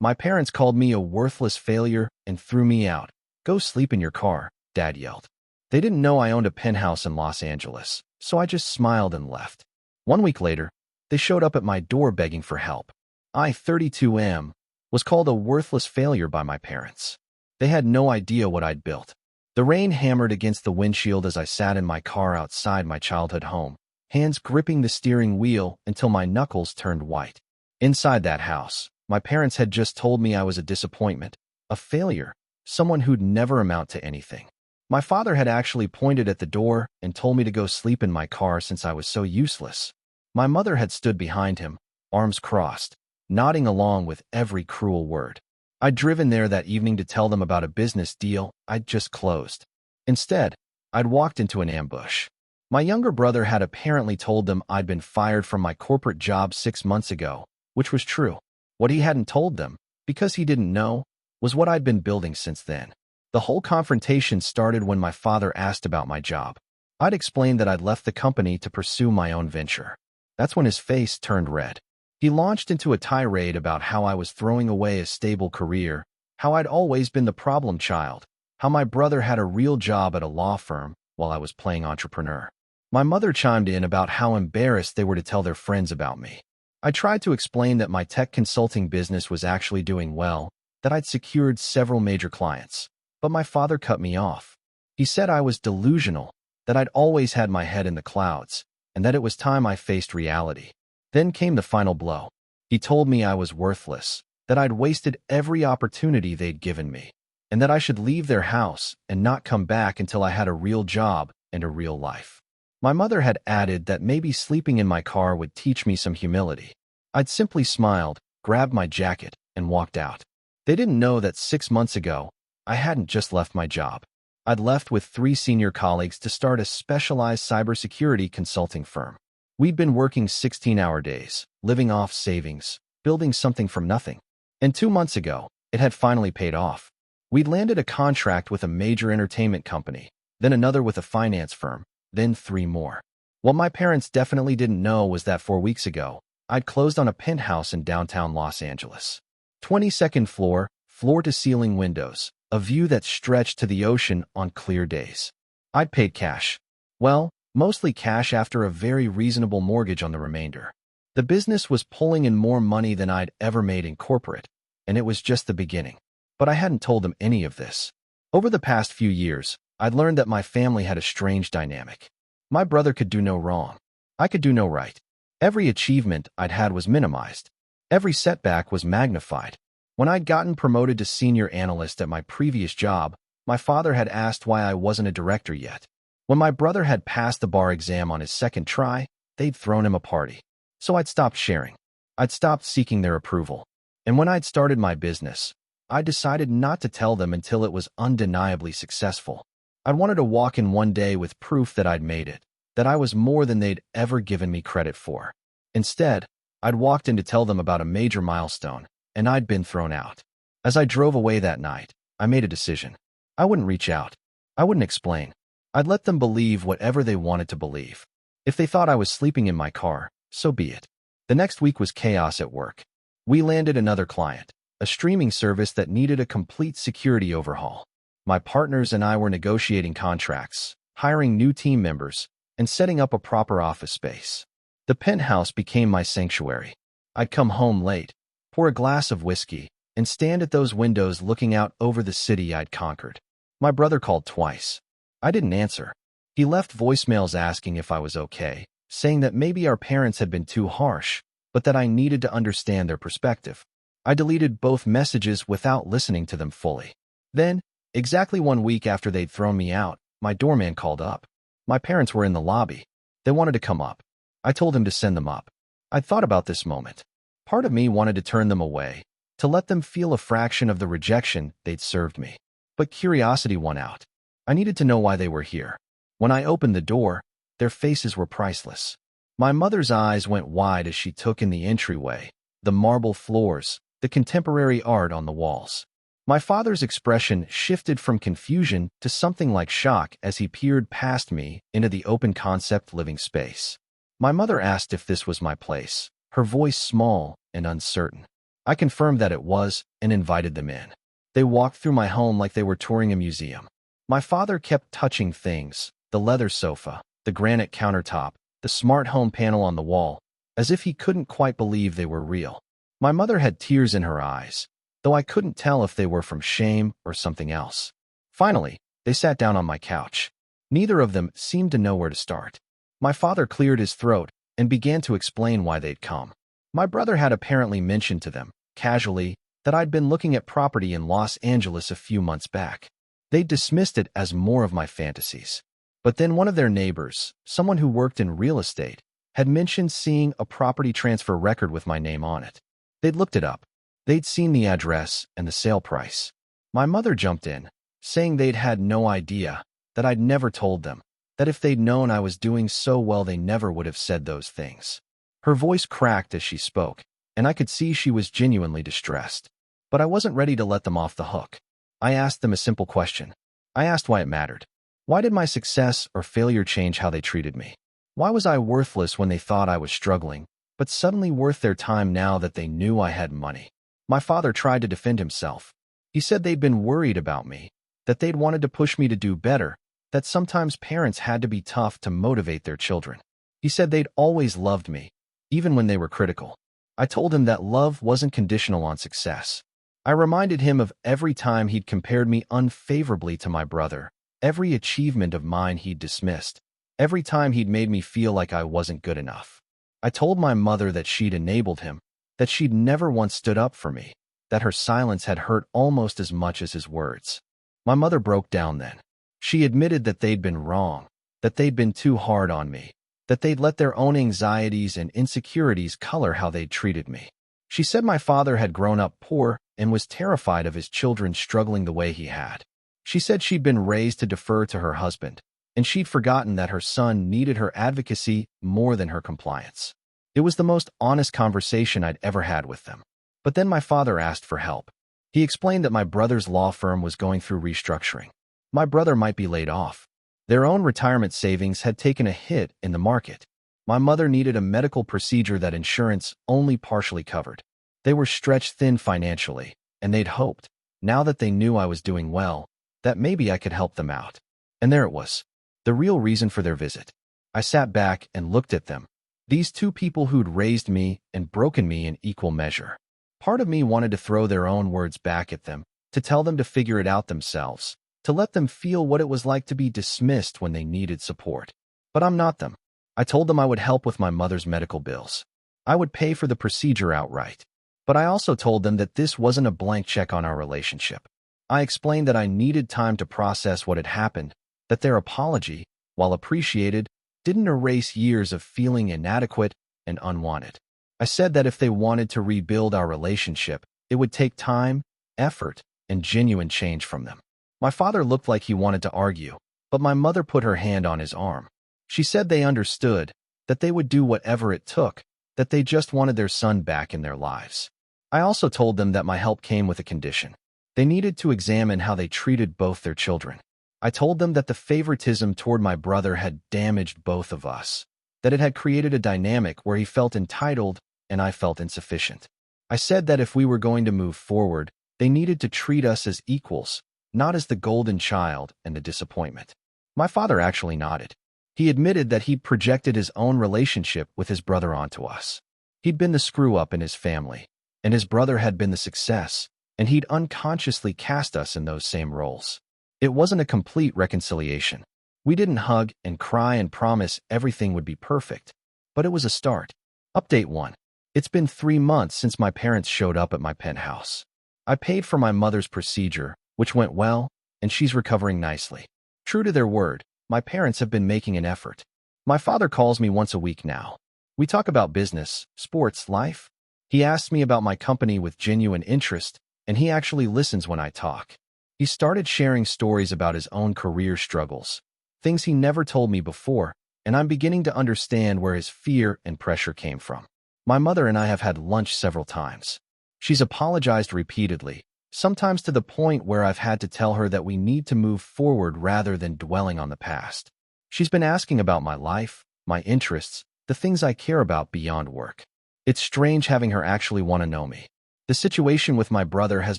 My parents called me a worthless failure and threw me out. "Go sleep in your car," Dad yelled. They didn't know I owned a penthouse in Los Angeles, so I just smiled and left. 1 week later, they showed up at my door begging for help. I, 32M, was called a worthless failure by my parents. They had no idea what I'd built. The rain hammered against the windshield as I sat in my car outside my childhood home, hands gripping the steering wheel until my knuckles turned white. Inside that house, my parents had just told me I was a disappointment, a failure, someone who'd never amount to anything. My father had actually pointed at the door and told me to go sleep in my car since I was so useless. My mother had stood behind him, arms crossed, nodding along with every cruel word. I'd driven there that evening to tell them about a business deal I'd just closed. Instead, I'd walked into an ambush. My younger brother had apparently told them I'd been fired from my corporate job 6 months ago, which was true. What he hadn't told them, because he didn't know, was what I'd been building since then. The whole confrontation started when my father asked about my job. I'd explained that I'd left the company to pursue my own venture. That's when his face turned red. He launched into a tirade about how I was throwing away a stable career, how I'd always been the problem child, how my brother had a real job at a law firm while I was playing entrepreneur. My mother chimed in about how embarrassed they were to tell their friends about me. I tried to explain that my tech consulting business was actually doing well, that I'd secured several major clients. But my father cut me off. He said I was delusional, that I'd always had my head in the clouds, and that it was time I faced reality. Then came the final blow. He told me I was worthless, that I'd wasted every opportunity they'd given me, and that I should leave their house and not come back until I had a real job and a real life. My mother had added that maybe sleeping in my car would teach me some humility. I'd simply smiled, grabbed my jacket, and walked out. They didn't know that 6 months ago, I hadn't just left my job. I'd left with 3 senior colleagues to start a specialized cybersecurity consulting firm. We'd been working 16-hour days, living off savings, building something from nothing. And 2 months ago, it had finally paid off. We'd landed a contract with a major entertainment company, then another with a finance firm, then 3 more. What my parents definitely didn't know was that 4 weeks ago, I'd closed on a penthouse in downtown Los Angeles. 22nd floor, floor-to-ceiling windows, a view that stretched to the ocean on clear days. I'd paid cash. Well, mostly cash after a very reasonable mortgage on the remainder. The business was pulling in more money than I'd ever made in corporate, and it was just the beginning. But I hadn't told them any of this. Over the past few years, I'd learned that my family had a strange dynamic. My brother could do no wrong. I could do no right. Every achievement I'd had was minimized. Every setback was magnified. When I'd gotten promoted to senior analyst at my previous job, my father had asked why I wasn't a director yet. When my brother had passed the bar exam on his second try, they'd thrown him a party. So I'd stopped sharing. I'd stopped seeking their approval. And when I'd started my business, I decided not to tell them until it was undeniably successful. I wanted to walk in one day with proof that I'd made it, that I was more than they'd ever given me credit for. Instead, I'd walked in to tell them about a major milestone, and I'd been thrown out. As I drove away that night, I made a decision. I wouldn't reach out. I wouldn't explain. I'd let them believe whatever they wanted to believe. If they thought I was sleeping in my car, so be it. The next week was chaos at work. We landed another client, a streaming service that needed a complete security overhaul. My partners and I were negotiating contracts, hiring new team members, and setting up a proper office space. The penthouse became my sanctuary. I'd come home late, pour a glass of whiskey, and stand at those windows looking out over the city I'd conquered. My brother called twice. I didn't answer. He left voicemails asking if I was okay, saying that maybe our parents had been too harsh, but that I needed to understand their perspective. I deleted both messages without listening to them fully. Then, exactly 1 week after they'd thrown me out, my doorman called up. My parents were in the lobby. They wanted to come up. I told him to send them up. I'd thought about this moment. Part of me wanted to turn them away, to let them feel a fraction of the rejection they'd served me. But curiosity won out. I needed to know why they were here. When I opened the door, their faces were priceless. My mother's eyes went wide as she took in the entryway, the marble floors, the contemporary art on the walls. My father's expression shifted from confusion to something like shock as he peered past me into the open-concept living space. My mother asked if this was my place, her voice small and uncertain. I confirmed that it was and invited them in. They walked through my home like they were touring a museum. My father kept touching things, the leather sofa, the granite countertop, the smart home panel on the wall, as if he couldn't quite believe they were real. My mother had tears in her eyes, though I couldn't tell if they were from shame or something else. Finally, they sat down on my couch. Neither of them seemed to know where to start. My father cleared his throat and began to explain why they'd come. My brother had apparently mentioned to them, casually, that I'd been looking at property in Los Angeles a few months back. They dismissed it as more of my fantasies. But then one of their neighbors, someone who worked in real estate, had mentioned seeing a property transfer record with my name on it. They'd looked it up. They'd seen the address and the sale price. My mother jumped in, saying they'd had no idea, that I'd never told them, that if they'd known I was doing so well they never would have said those things. Her voice cracked as she spoke, and I could see she was genuinely distressed. But I wasn't ready to let them off the hook. I asked them a simple question. I asked why it mattered. Why did my success or failure change how they treated me? Why was I worthless when they thought I was struggling, but suddenly worth their time now that they knew I had money? My father tried to defend himself. He said they'd been worried about me, that they'd wanted to push me to do better, that sometimes parents had to be tough to motivate their children. He said they'd always loved me, even when they were critical. I told him that love wasn't conditional on success. I reminded him of every time he'd compared me unfavorably to my brother, every achievement of mine he'd dismissed, every time he'd made me feel like I wasn't good enough. I told my mother that she'd enabled him, that she'd never once stood up for me, that her silence had hurt almost as much as his words. My mother broke down then. She admitted that they'd been wrong, that they'd been too hard on me, that they'd let their own anxieties and insecurities color how they'd treated me. She said my father had grown up poor and was terrified of his children struggling the way he had. She said she'd been raised to defer to her husband, and she'd forgotten that her son needed her advocacy more than her compliance. It was the most honest conversation I'd ever had with them. But then my father asked for help. He explained that my brother's law firm was going through restructuring. My brother might be laid off. Their own retirement savings had taken a hit in the market. My mother needed a medical procedure that insurance only partially covered. They were stretched thin financially, and they'd hoped, now that they knew I was doing well, that maybe I could help them out. And there it was, the real reason for their visit. I sat back and looked at them, these two people who'd raised me and broken me in equal measure. Part of me wanted to throw their own words back at them, to tell them to figure it out themselves, to let them feel what it was like to be dismissed when they needed support. But I'm not them. I told them I would help with my mother's medical bills. I would pay for the procedure outright. But I also told them that this wasn't a blank check on our relationship. I explained that I needed time to process what had happened, that their apology, while appreciated, didn't erase years of feeling inadequate and unwanted. I said that if they wanted to rebuild our relationship, it would take time, effort, and genuine change from them. My father looked like he wanted to argue, but my mother put her hand on his arm. She said they understood, that they would do whatever it took, that they just wanted their son back in their lives. I also told them that my help came with a condition. They needed to examine how they treated both their children. I told them that the favoritism toward my brother had damaged both of us, that it had created a dynamic where he felt entitled and I felt insufficient. I said that if we were going to move forward, they needed to treat us as equals, not as the golden child and the disappointment. My father actually nodded. He admitted that he'd projected his own relationship with his brother onto us. He'd been the screw-up in his family, and his brother had been the success, and he'd unconsciously cast us in those same roles. It wasn't a complete reconciliation. We didn't hug and cry and promise everything would be perfect, but it was a start. Update 1. It's been 3 months since my parents showed up at my penthouse. I paid for my mother's procedure, which went well, and she's recovering nicely. True to their word, my parents have been making an effort. My father calls me once a week now. We talk about business, sports, life. He asks me about my company with genuine interest, and he actually listens when I talk. He started sharing stories about his own career struggles, things he never told me before, and I'm beginning to understand where his fear and pressure came from. My mother and I have had lunch several times. She's apologized repeatedly, sometimes to the point where I've had to tell her that we need to move forward rather than dwelling on the past. She's been asking about my life, my interests, the things I care about beyond work. It's strange having her actually want to know me. The situation with my brother has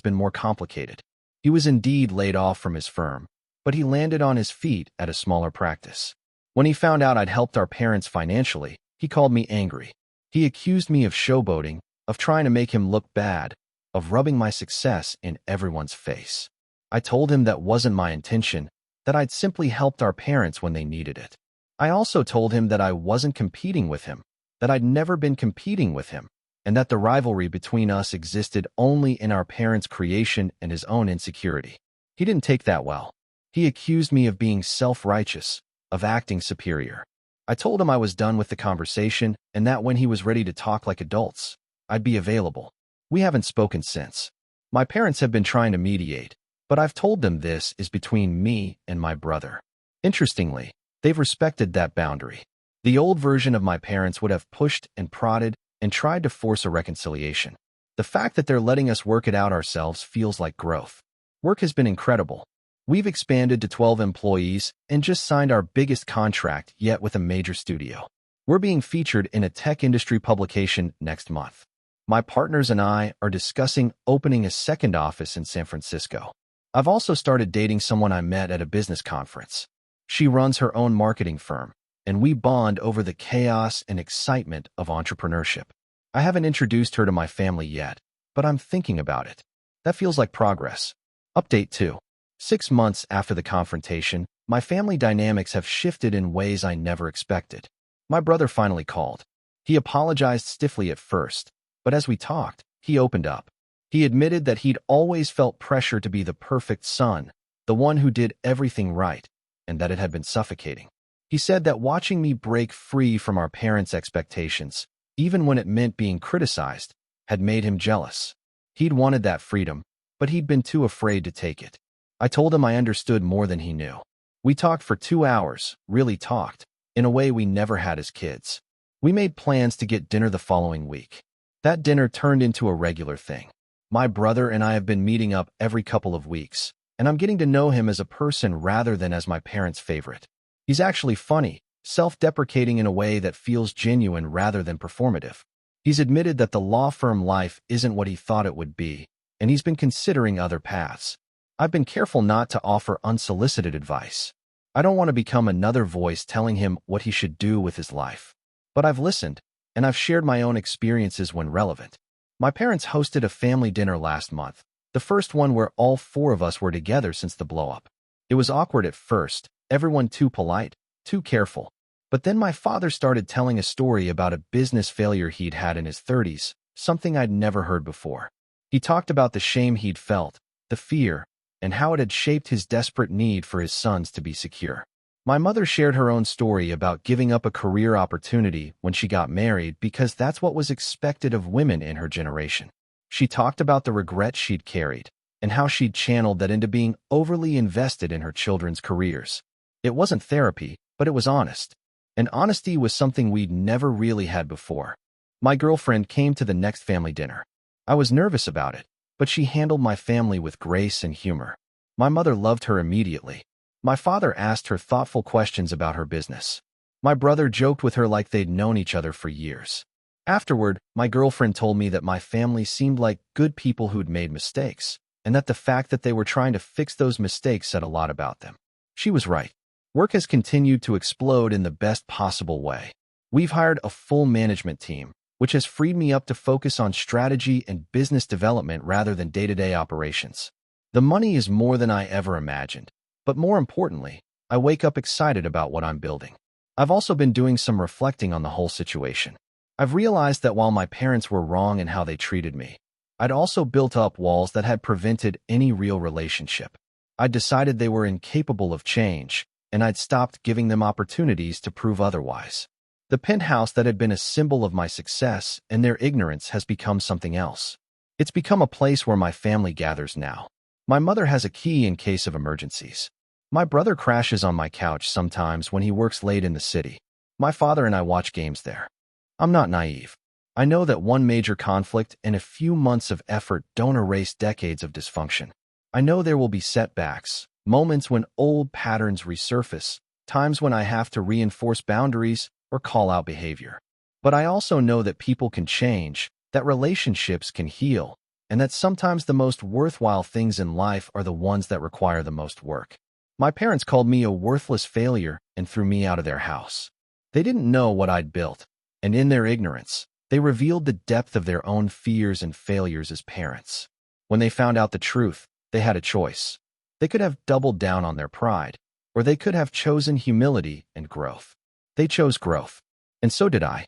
been more complicated. He was indeed laid off from his firm, but he landed on his feet at a smaller practice. When he found out I'd helped our parents financially, he called me angry. He accused me of showboating, of trying to make him look bad, of rubbing my success in everyone's face. I told him that wasn't my intention, that I'd simply helped our parents when they needed it. I also told him that I wasn't competing with him, that I'd never been competing with him, and that the rivalry between us existed only in our parents' creation and his own insecurity. He didn't take that well. He accused me of being self-righteous, of acting superior. I told him I was done with the conversation and that when he was ready to talk like adults, I'd be available. We haven't spoken since. My parents have been trying to mediate, but I've told them this is between me and my brother. Interestingly, they've respected that boundary. The old version of my parents would have pushed and prodded and tried to force a reconciliation. The fact that they're letting us work it out ourselves feels like growth. Work has been incredible. We've expanded to 12 employees and just signed our biggest contract yet with a major studio. We're being featured in a tech industry publication next month. My partners and I are discussing opening a second office in San Francisco. I've also started dating someone I met at a business conference. She runs her own marketing firm, and we bond over the chaos and excitement of entrepreneurship. I haven't introduced her to my family yet, but I'm thinking about it. That feels like progress. Update 2. 6 months after the confrontation, my family dynamics have shifted in ways I never expected. My brother finally called. He apologized stiffly at first, but as we talked, he opened up. He admitted that he'd always felt pressure to be the perfect son, the one who did everything right, and that it had been suffocating. He said that watching me break free from our parents' expectations, even when it meant being criticized, had made him jealous. He'd wanted that freedom, but he'd been too afraid to take it. I told him I understood more than he knew. We talked for 2 hours, really talked, in a way we never had as kids. We made plans to get dinner the following week. That dinner turned into a regular thing. My brother and I have been meeting up every couple of weeks, and I'm getting to know him as a person rather than as my parents' favorite. He's actually funny, self-deprecating in a way that feels genuine rather than performative. He's admitted that the law firm life isn't what he thought it would be, and he's been considering other paths. I've been careful not to offer unsolicited advice. I don't want to become another voice telling him what he should do with his life. But I've listened, and I've shared my own experiences when relevant. My parents hosted a family dinner last month, the first one where all 4 of us were together since the blow-up. It was awkward at first, everyone too polite, too careful. But then my father started telling a story about a business failure he'd had in his 30s, something I'd never heard before. He talked about the shame he'd felt, the fear, and how it had shaped his desperate need for his sons to be secure. My mother shared her own story about giving up a career opportunity when she got married because that's what was expected of women in her generation. She talked about the regret she'd carried and how she'd channeled that into being overly invested in her children's careers. It wasn't therapy, but it was honest. And honesty was something we'd never really had before. My girlfriend came to the next family dinner. I was nervous about it, but she handled my family with grace and humor. My mother loved her immediately. My father asked her thoughtful questions about her business. My brother joked with her like they'd known each other for years. Afterward, my girlfriend told me that my family seemed like good people who'd made mistakes, and that the fact that they were trying to fix those mistakes said a lot about them. She was right. Work has continued to explode in the best possible way. We've hired a full management team, which has freed me up to focus on strategy and business development rather than day-to-day operations. The money is more than I ever imagined, but more importantly, I wake up excited about what I'm building. I've also been doing some reflecting on the whole situation. I've realized that while my parents were wrong in how they treated me, I'd also built up walls that had prevented any real relationship. I'd decided they were incapable of change, and I'd stopped giving them opportunities to prove otherwise. The penthouse that had been a symbol of my success and their ignorance has become something else. It's become a place where my family gathers now. My mother has a key in case of emergencies. My brother crashes on my couch sometimes when he works late in the city. My father and I watch games there. I'm not naive. I know that one major conflict and a few months of effort don't erase decades of dysfunction. I know there will be setbacks, moments when old patterns resurface, times when I have to reinforce boundaries or call out behavior. But I also know that people can change, that relationships can heal, and that sometimes the most worthwhile things in life are the ones that require the most work. My parents called me a worthless failure and threw me out of their house. They didn't know what I'd built, and in their ignorance, they revealed the depth of their own fears and failures as parents. When they found out the truth, they had a choice. They could have doubled down on their pride, or they could have chosen humility and growth. They chose growth, and so did I.